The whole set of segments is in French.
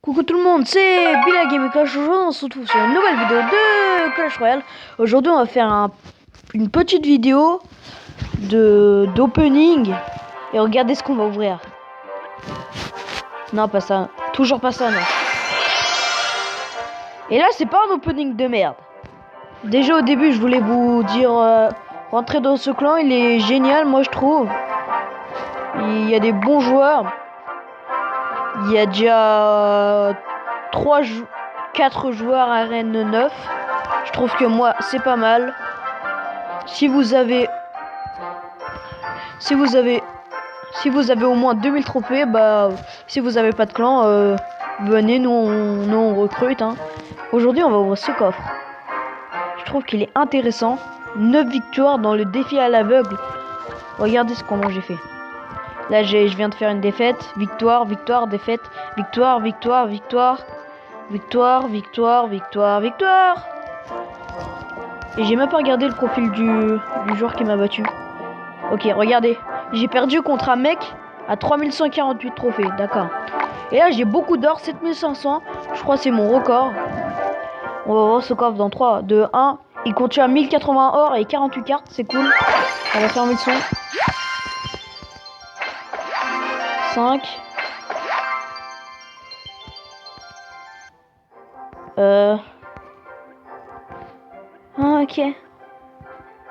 Coucou tout le monde, c'est Bila Game et Clash. Aujourd'hui on se retrouve sur une nouvelle vidéo de Clash Royale. Aujourd'hui on va faire une petite vidéo d'opening. Et regardez ce qu'on va ouvrir. Non, pas ça, toujours pas ça, non. Et là c'est pas un opening de merde. Déjà au début je voulais vous dire, rentrer dans ce clan, il est génial moi je trouve. Il y a des bons joueurs. Il y a déjà 4 joueurs à arène 9. Je trouve que moi c'est pas mal. Si vous avez au moins 2000 trophées, bah si vous avez pas de clan, venez, nous on recrute hein. Aujourd'hui on va ouvrir ce coffre. Je trouve qu'il est intéressant. 9 victoires dans le défi à l'aveugle. Regardez comment j'ai fait. Là je viens de faire une défaite. Victoire, victoire, défaite. Victoire, victoire, victoire. Victoire, victoire, victoire, victoire. Et j'ai même pas regardé le profil du joueur qui m'a battu. Ok, regardez. J'ai perdu contre un mec à 3148 trophées. D'accord. Et là j'ai beaucoup d'or, 7500. Je crois que c'est mon record. On va voir ce coffre dans 3, 2, 1. Il contient 1080 or et 48 cartes. C'est cool. On va fermer le son. 5. Ok.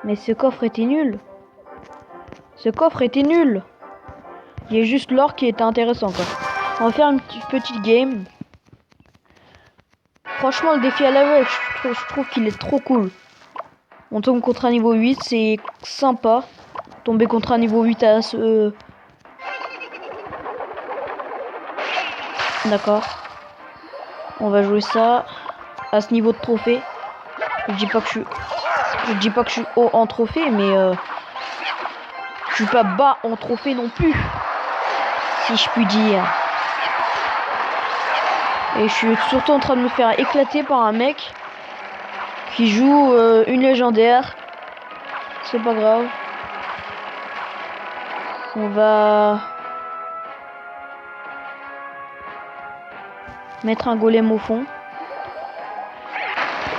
Mais ce coffre était nul. Ce coffre était nul. Il y a juste l'or qui était intéressant quoi. On va faire une petite game. Franchement le défi à l'aveugle, je trouve qu'il est trop cool. On tombe contre un niveau 8, c'est sympa. Tomber contre un niveau 8 à ce... D'accord. On va jouer ça à ce niveau de trophée. Je dis pas que je suis haut en trophée, mais je suis pas bas en trophée non plus, si je puis dire. Et je suis surtout en train de me faire éclater par un mec qui joue une légendaire. C'est pas grave. On va mettre un golem au fond.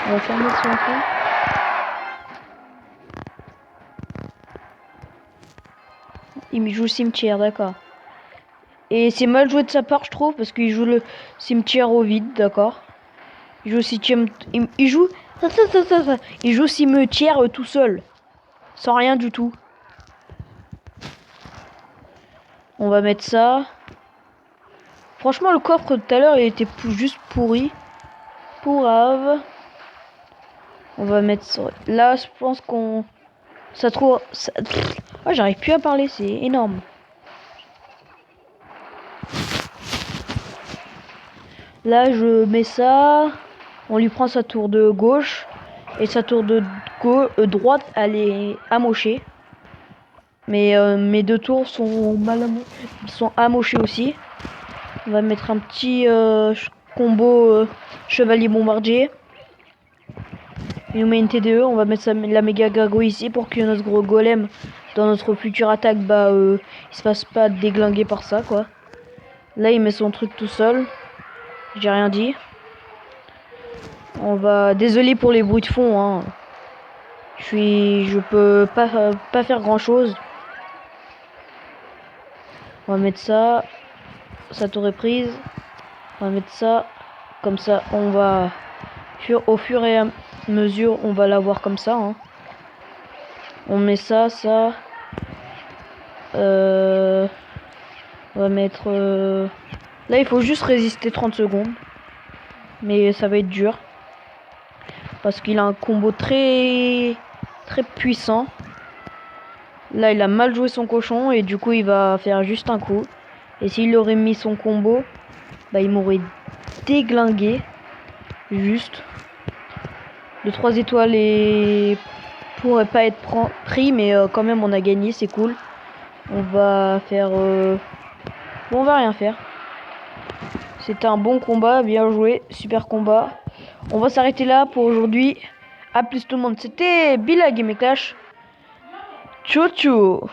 On va fermer son fond. Il me joue cimetière, d'accord. Et c'est mal joué de sa part, je trouve, parce qu'il joue le cimetière au vide, d'accord. Il joue cimetière, il joue cimetière tout seul, sans rien du tout. On va mettre ça. Franchement, le coffre tout à l'heure, il était juste pourri. Pourrave. On va mettre ça. Là, je pense qu'on... Ça trouve... Ça... Oh, j'arrive plus à parler, c'est énorme. Là, je mets ça. On lui prend sa tour de gauche. Et sa tour de droite, elle est amochée. Mais mes deux tours sont amochées aussi. On va mettre un petit combo chevalier bombardier. Il nous met une TDE. On va mettre la méga gargouille ici pour que notre gros golem dans notre future attaque, il se fasse pas déglinguer par ça quoi. Là, il met son truc tout seul. J'ai rien dit. On va... Désolé pour les bruits de fond, hein. Je peux pas faire grand chose. On va mettre ça. Ça t'aurait prise. On va mettre ça. Comme ça, on va... Au fur et à mesure, on va l'avoir comme ça, hein. On met ça, ça. On va mettre... Là, il faut juste résister 30 secondes. Mais ça va être dur. Parce qu'il a un combo très puissant. Là, il a mal joué son cochon. Et du coup, il va faire juste un coup. Et s'il aurait mis son combo, il m'aurait déglingué. Juste. Le 3 étoiles et pourrait pas être pris. Mais quand même, on a gagné. C'est cool. On va faire... Bon, on va rien faire. C'était un bon combat, bien joué, super combat. On va s'arrêter là pour aujourd'hui. A plus tout le monde, c'était Bila Game et Clash. Ciao ciao.